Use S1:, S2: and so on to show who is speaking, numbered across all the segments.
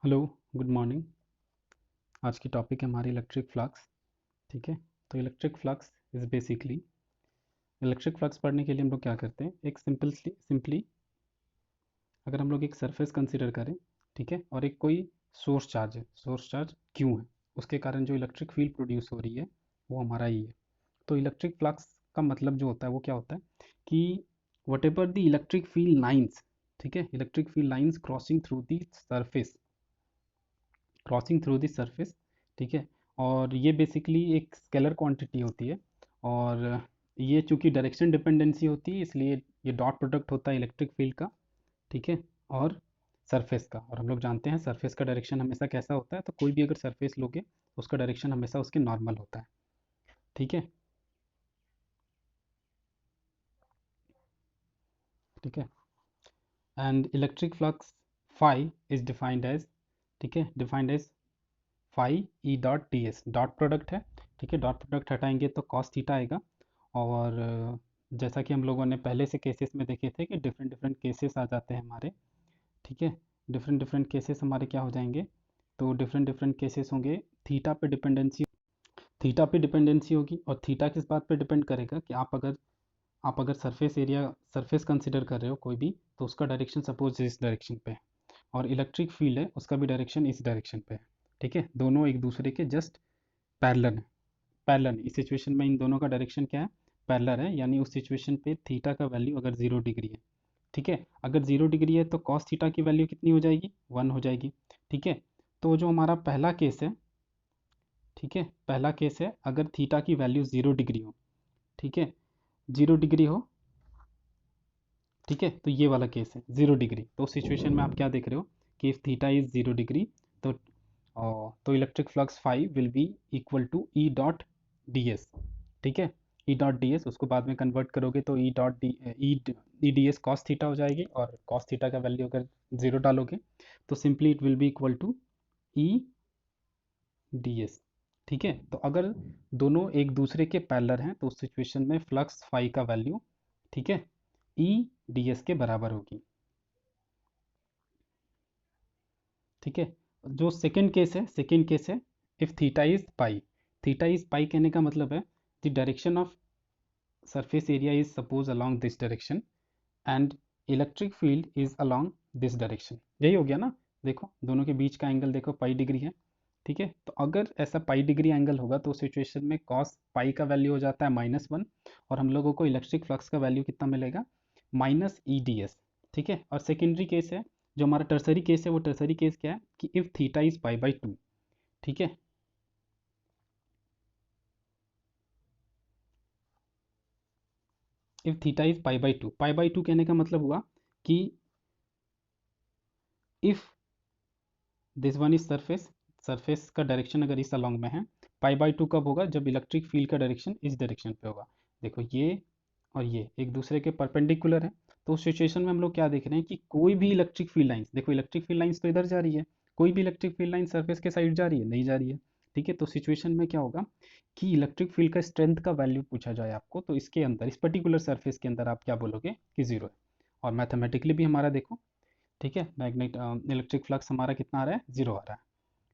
S1: Hello, good morning. आज की topic है हमारी इलेक्ट्रिक फ्लक्स। ठीक है। तो electric flux is basically, electric flux पढ़ने के लिए हम लोग क्या करते हैं, एक सिंपली अगर हम लोग एक सरफेस कंसीडर करें, ठीक है, और एक कोई सोर्स चार्ज है, सोर्स चार्ज क्यों है, उसके कारण जो इलेक्ट्रिक फील्ड प्रोड्यूस हो रही है वो हमारा ही है। तो इलेक्ट्रिक फ्लक्स का मतलब जो होता है वो क्या होता है कि what ever the electric field lines, ठीक है, electric field lines crossing through the surface, ठीक है। और ये बेसिकली एक स्केलर क्वांटिटी होती है, और ये चूंकि डायरेक्शन डिपेंडेंसी होती है इसलिए ये डॉट प्रोडक्ट होता है इलेक्ट्रिक फील्ड का, ठीक है, और सरफेस का। और हम लोग जानते हैं सरफेस का डायरेक्शन हमेशा कैसा होता है, तो कोई भी अगर सरफेस लोगे तो उसका डायरेक्शन हमेशा उसके नॉर्मल होता है, ठीक है। ठीक है। And electric flux phi is defined as, ठीक है, defined as phi E dot D S, dot product है, ठीक है, डॉट प्रोडक्ट हटाएंगे तो कॉस थीटा आएगा। और जैसा कि हम लोगों ने पहले से केसेस में देखे थे कि डिफरेंट डिफरेंट केसेस आ जाते हैं हमारे, ठीक है, डिफरेंट डिफरेंट केसेस हमारे क्या हो जाएंगे, तो डिफरेंट डिफरेंट केसेस होंगे। थीटा पे डिपेंडेंसी, थीटा पे डिपेंडेंसी होगी, और थीटा किस बात पे डिपेंड करेगा कि आप अगर सरफेस एरिया, सरफेस कंसिडर कर रहे हो कोई भी, तो उसका डायरेक्शन सपोज इस डायरेक्शन पे है, और इलेक्ट्रिक फील्ड है उसका भी डायरेक्शन इस डायरेक्शन पे है, ठीक है, दोनों एक दूसरे के जस्ट पैरेलल है। पैरेलल इस सिचुएशन में इन दोनों का डायरेक्शन क्या है, पैरेलल है, यानी उस सिचुएशन पे थीटा का वैल्यू अगर 0 डिग्री है, ठीक है, अगर 0 डिग्री है तो कॉस थीटा की वैल्यू कितनी हो जाएगी, 1 हो जाएगी, ठीक है। तो जो हमारा पहला केस है, ठीक है, पहला केस है अगर थीटा की वैल्यू 0 डिग्री हो, ठीक है, 0 डिग्री हो, ठीक है, तो ये वाला केस है 0 डिग्री। तो उस सिचुएशन में आप क्या देख रहे हो कि इफ थीटा इज 0 डिग्री, तो तो electric flux phi will be equal to E dot D S, ठीक है, ई डॉट डी एस, उसको बाद में कन्वर्ट करोगे तो ई डी एस कॉस थीटा हो जाएगी, और कॉस थीटा का वैल्यू अगर 0 डालोगे तो simply it will be equal to E D S, ठीक है। तो अगर दोनों एक दूसरे के पैरेलल हैं तो उस सिचुएशन में फ्लक्स फाई का वैल्यू, ठीक है, ई डी एस के बराबर होगी, ठीक है। जो सेकंड केस है if theta is pi, theta is pi कहने का मतलब है the direction of surface area is suppose along this direction, and electric field is along this direction, यही हो गया ना। देखो दोनों के बीच का एंगल देखो पाई डिग्री है, ठीक है। तो अगर ऐसा पाई डिग्री एंगल होगा तो उस सिचुएशन में कॉस पाई का वैल्यू हो जाता है -1, और हम लोगों को इलेक्ट्रिक फ्लक्स का वैल्यू कितना मिलेगा, माइनस ई डी एस, ठीक है। और सेकेंडरी केस है, जो हमारा टर्सरी केस है, वो टर्सरी केस क्या है कि इफ थीटा इज पाई/2, ठीक है, इफ थीटा इज पाई/2, पाई/2 कहने का मतलब हुआ कि if this one is surface, surface का डायरेक्शन अगर इस अलॉन्ग में है, पाई/2 कब होगा, जब इलेक्ट्रिक फील्ड का डायरेक्शन इस डायरेक्शन पे होगा। देखो ये और ये एक दूसरे के परपेंडिकुलर है, तो उस सिचुएशन में हम लोग क्या देख रहे हैं कि कोई भी इलेक्ट्रिक फील्ड लाइंस, देखो इलेक्ट्रिक फील्ड लाइंस तो इधर जा रही है, कोई भी इलेक्ट्रिक फील्ड लाइन सरफेस के साइड जा रही है, नहीं जा रही है, ठीक है। तो सिचुएशन में क्या होगा कि इलेक्ट्रिक फील्ड का स्ट्रेंथ का वैल्यू पूछा जाए आपको, तो इसके अंदर, इस पर्टिकुलर सरफेस के अंदर आप क्या बोलोगे कि 0 है। और मैथमेटिकली भी हमारा देखो, ठीक है, मैग्नेट इलेक्ट्रिक फ्लक्स हमारा कितना आ रहा है, 0 आ रहा है,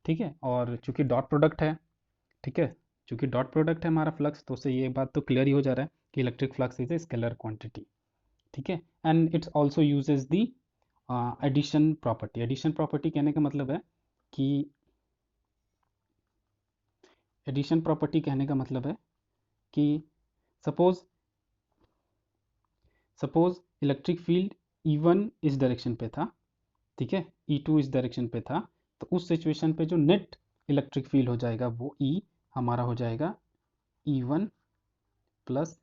S1: ठीक है। और चूंकि डॉट प्रोडक्ट है, ठीक है, चूंकि डॉट प्रोडक्ट है हमारा फ्लक्स, तो उससे ये बात तो क्लियर ही हो जा रहा है कि electric flux is a scalar quantity, ठीक है। And it's also uses the addition property, addition property कहने का मतलब है कि, एडिशन प्रॉपर्टी कहने का मतलब है कि suppose suppose electric field E1 इस डायरेक्शन पे था, ठीक है, E2 इस डायरेक्शन पे था, तो उस सिचुएशन पे जो नेट इलेक्ट्रिक फील्ड हो जाएगा वो E हमारा हो जाएगा E1 प्लस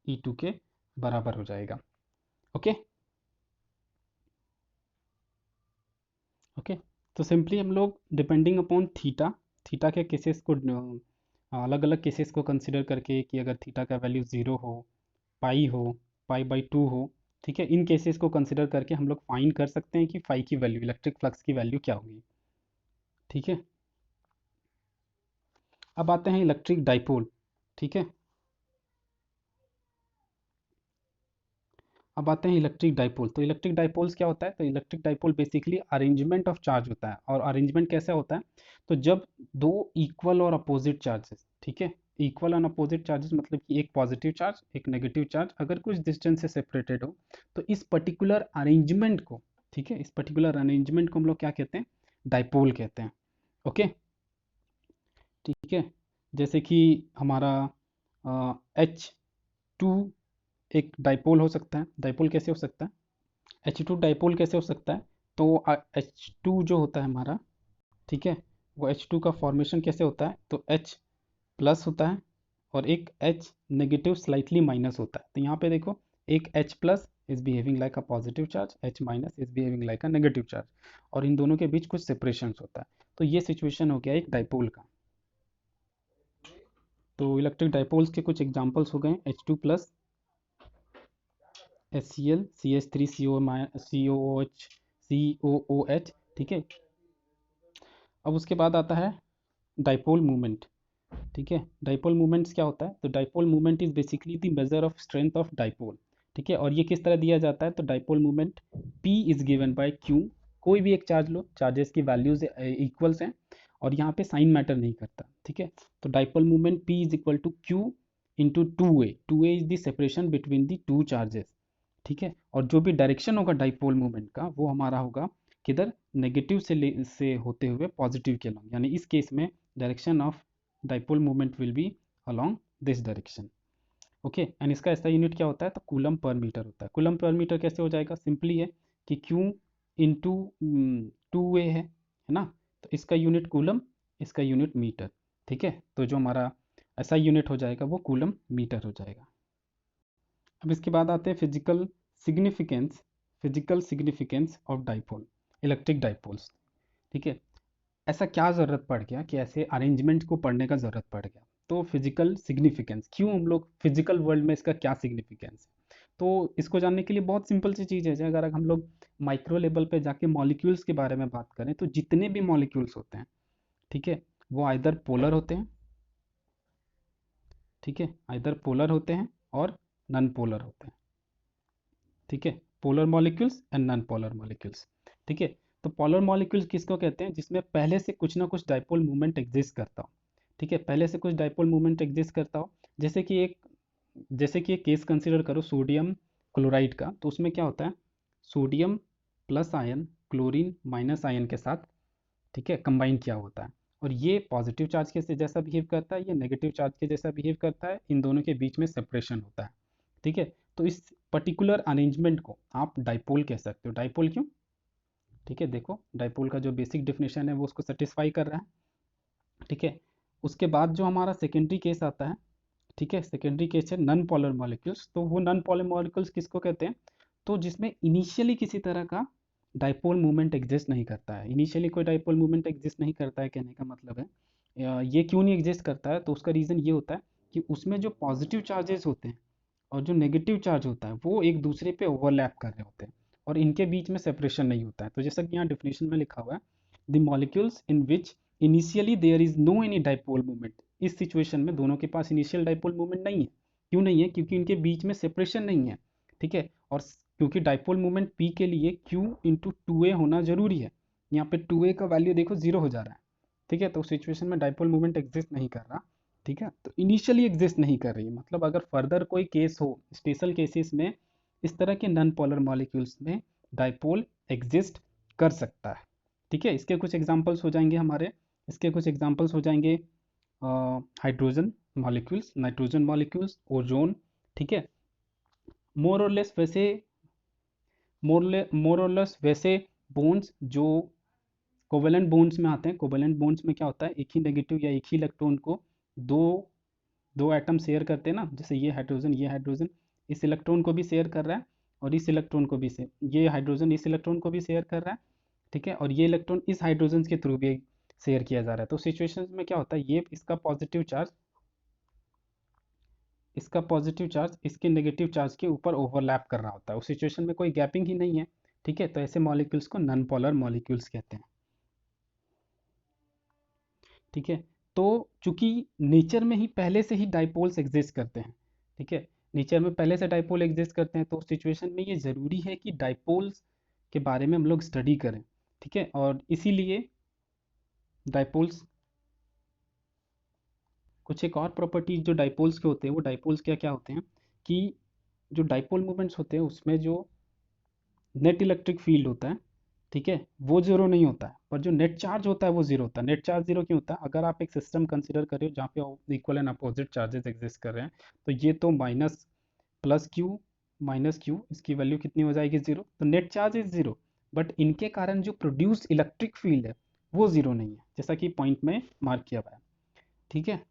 S1: E2 के बराबर हो जाएगा, ओके। ओके। तो सिंपली हम लोग डिपेंडिंग अपॉन थीटा, थीटा के केसेस को अलग अलग केसेस को कंसिडर करके कि अगर थीटा का वैल्यू 0 हो, पाई हो, पाई/2 हो, ठीक है, इन केसेस को कंसिडर करके हम लोग फाइंड कर सकते हैं कि फाई की वैल्यू, इलेक्ट्रिक फ्लक्स की वैल्यू क्या होगी, ठीक है। अब आते हैं इलेक्ट्रिक डाइपोल, ठीक है। अब आते हैं इलेक्ट्रिक डाइपोल। तो इलेक्ट्रिक डाइपोल्स क्या होता है? तो electric dipole basically arrangement of charge होता है। और अरेंजमेंट कैसे होता है? तो जब दो इक्वल और अपोजिट चार्जेस, ठीक है, इक्वल और अपोजिट चार्जेस मतलब कि एक पॉजिटिव चार्ज एक नेगेटिव चार्ज अगर कुछ डिस्टेंस से सेपरेटेड हो, तो इस पर्टिकुलर अरेंजमेंट को, ठीक है, इस पर्टिकुलर अरेंजमेंट को हम लोग क्या कहते हैं? डाइपोल कहते हैं। ओके, ठीक है। जैसे कि हमारा H2 एक डाइपोल हो सकता है। डाइपोल कैसे हो सकता है? H2 डाइपोल कैसे हो सकता है? तो H2 जो होता है हमारा, ठीक है, वो H2 का फॉर्मेशन कैसे होता है? तो H प्लस होता है और एक H नेगेटिव स्लाइटली माइनस होता है। तो यहाँ पे देखो, एक H plus is behaving like a positive charge, H minus is behaving like a negative charge, और इन दोनों के बीच कुछ सेपरेशन होता है। तो ये सिचुएशन हो गया एक डाइपोल का। तो इलेक्ट्रिक डाइपोल्स के कुछ एग्जांपल्स हो गए H2 plus, HCl, CH3, COOH, COOH, ठीक है। अब उसके बाद आता है डाइपोल मूवमेंट, ठीक है। डाइपोल मूवमेंट्स क्या होता है? तो dipole movement is basically the measure of strength of dipole, ठीक है। और ये किस तरह दिया जाता है? तो dipole movement P is given by Q। कोई भी एक चार्ज लो, चार्जेस की वैल्यूज इक्वल्स हैं और यहाँ पे साइन मैटर नहीं करता, ठीक है। तो dipole movement P is equal to Q into 2A। 2A is the separation between the two charges, ठीक है। और जो भी डायरेक्शन होगा डाइपोल मूवमेंट का, वो हमारा होगा किधर? नेगेटिव से होते हुए पॉजिटिव के लॉन्ग, यानी इस केस में direction of dipole movement will be along this direction. Okay, and इसका ऐसा यूनिट क्या होता है? तो कूलम पर मीटर होता है। कूलम पर मीटर कैसे हो जाएगा? सिंपली है कि Q इंटू 2A है ना। तो इसका यूनिट कूलम, इसका यूनिट मीटर, ठीक है। तो जो हमारा ऐसा यूनिट हो जाएगा वो कूलम मीटर हो जाएगा। अब इसके बाद आते हैं significance physical significance of dipole, electric dipoles, ठीक है। ऐसा क्या ज़रूरत पड़ गया कि ऐसे अरेंजमेंट को पढ़ने का ज़रूरत पड़ गया? तो फिजिकल सिग्निफिकेंस क्यों, हम लोग फिजिकल वर्ल्ड में इसका क्या सिग्निफिकेंस है? तो इसको जानने के लिए बहुत सिंपल सी चीज़ है। अगर हम लोग माइक्रो लेवल पे जाके मॉलिक्यूल्स के बारे में बात करें, तो जितने भी मॉलिक्यूल्स होते हैं, ठीक है, वो आइदर पोलर होते हैं, ठीक है, आइदर पोलर होते हैं और नॉन पोलर होते हैं, ठीक है। Polar molecules and non polar molecules, ठीक है। तो पोलर मॉलिक्यूल्स किसको कहते हैं? जिसमें पहले से कुछ ना कुछ डाइपोल मूवमेंट एग्जिस्ट करता हो, ठीक है, पहले से कुछ डाइपोल मूवमेंट एग्जिस्ट करता हो। जैसे कि एक केस कंसिडर करो सोडियम क्लोराइड का, तो उसमें क्या होता है? Sodium plus ion chlorine minus ion के साथ, ठीक है, कंबाइन किया होता है। और ये पॉजिटिव चार्ज के से जैसा बिहेव करता है, ये नेगेटिव चार्ज के जैसा बिहेव करता है, इन दोनों के बीच में सेपरेशन होता है, ठीक है। तो इस पर्टिकुलर अरेंजमेंट को आप डाइपोल कह सकते हो। डाइपोल क्यों? ठीक है, देखो डाइपोल का जो बेसिक डेफिनेशन है वो उसको सेटिस्फाई कर रहा है, ठीक है। उसके बाद जो हमारा सेकेंडरी केस आता है, ठीक है, सेकेंडरी केस है नॉन पोलर मॉलिक्यूल्स। तो वो नॉन पोलर मॉलिक्यूल्स किसको कहते हैं? तो जिसमें इनिशियली किसी तरह का डाइपोल मूवमेंट एग्जिस्ट नहीं करता है। इनिशियली कोई डाइपोल मूवमेंट एग्जिस्ट नहीं करता है, कहने का मतलब है ये क्यों नहीं एग्जिस्ट करता है? तो उसका रीज़न ये होता है कि उसमें जो पॉजिटिव चार्जेस होते हैं और जो नेगेटिव चार्ज होता है वो एक दूसरे पे ओवरलैप कर रहे होते हैं और इनके बीच में सेपरेशन नहीं होता है। तो जैसा कि यहाँ डिफिनेशन में लिखा हुआ है, the molecules in which initially there is no any dipole movement. इस सिचुएशन में दोनों के पास इनिशियल डाइपोल मूवमेंट नहीं है। क्यों नहीं है? क्योंकि इनके बीच में सेपरेशन नहीं है, ठीक है। और क्योंकि डाइपोल मूवमेंट P के लिए Q इंटू 2A होना जरूरी है। यहाँ पे 2A का वैल्यू देखो 0 हो जा रहा है, ठीक है। तो उस सिचुएशन में डाइपोल मूवमेंट एग्जिस्ट नहीं कर रहा, ठीक है। तो इनिशियली एग्जिस्ट नहीं कर रही है, मतलब अगर फर्दर कोई केस हो स्पेशल केसेस में, इस तरह के नॉन पोलर मॉलिक्यूल्स में डाइपोल एग्जिस्ट कर सकता है, ठीक है। इसके कुछ एग्जांपल्स हो जाएंगे हमारे, इसके कुछ एग्जांपल्स हो जाएंगे hydrogen molecules, nitrogen molecules, ozone, ठीक है। मोर और लेस वैसे मोर और लेस वैसे बोन्स जो कोवेलेंट बॉन्ड्स में आते हैं। कोवेलेंट बॉन्ड्स में क्या होता है? एक ही नेगेटिव या एक ही इलेक्ट्रॉन को दो दो एटम शेयर करते हैं ना, जैसे ये हाइड्रोजन इस इलेक्ट्रॉन को भी शेयर कर रहा है और इस इलेक्ट्रॉन को भी से ये हाइड्रोजन इस इलेक्ट्रॉन को भी शेयर कर रहा है, ठीक है। और ये इलेक्ट्रॉन इस हाइड्रोजन के थ्रू भी शेयर किया जा रहा है। तो सिचुएशन में क्या होता है? ये इसका पॉजिटिव चार्ज इसके नेगेटिव चार्ज के ऊपर ओवरलैप कर रहा होता है। उस सिचुएशन में कोई गैपिंग ही नहीं है, ठीक है। तो ऐसे मॉलिक्यूल्स को नॉन पोलर मॉलिक्यूल्स कहते हैं, ठीक है। तो चूंकि नेचर में ही पहले से ही डाइपोल्स एग्जिस्ट करते हैं, ठीक है, नेचर में पहले से डाइपोल एग्जिस्ट करते हैं, तो उस सिचुएशन में ये ज़रूरी है कि डाइपोल्स के बारे में हम लोग स्टडी करें, ठीक है। और इसीलिए डाइपोल्स, कुछ एक और प्रॉपर्टीज जो डाइपोल्स के होते हैं, वो डाइपोल्स क्या क्या होते हैं कि जो डाइपोल मूवमेंट्स होते हैं उसमें जो नेट इलेक्ट्रिक फील्ड होता है, ठीक है, वो जीरो नहीं होता है, पर जो नेट चार्ज होता है वो जीरो होता है। नेट चार्ज जीरो क्यों होता है? अगर आप एक सिस्टम कंसिडर कर रहे हो जहाँ पे equal and opposite charges exist कर रहे हैं, तो ये तो minus plus Q minus Q, इसकी वैल्यू कितनी हो जाएगी? जीरो। तो net charge is zero, but इनके कारण जो प्रोड्यूस इलेक्ट्रिक फील्ड है वो जीरो नहीं है, जैसा कि पॉइंट में मार्क किया हुआ है, ठीक है।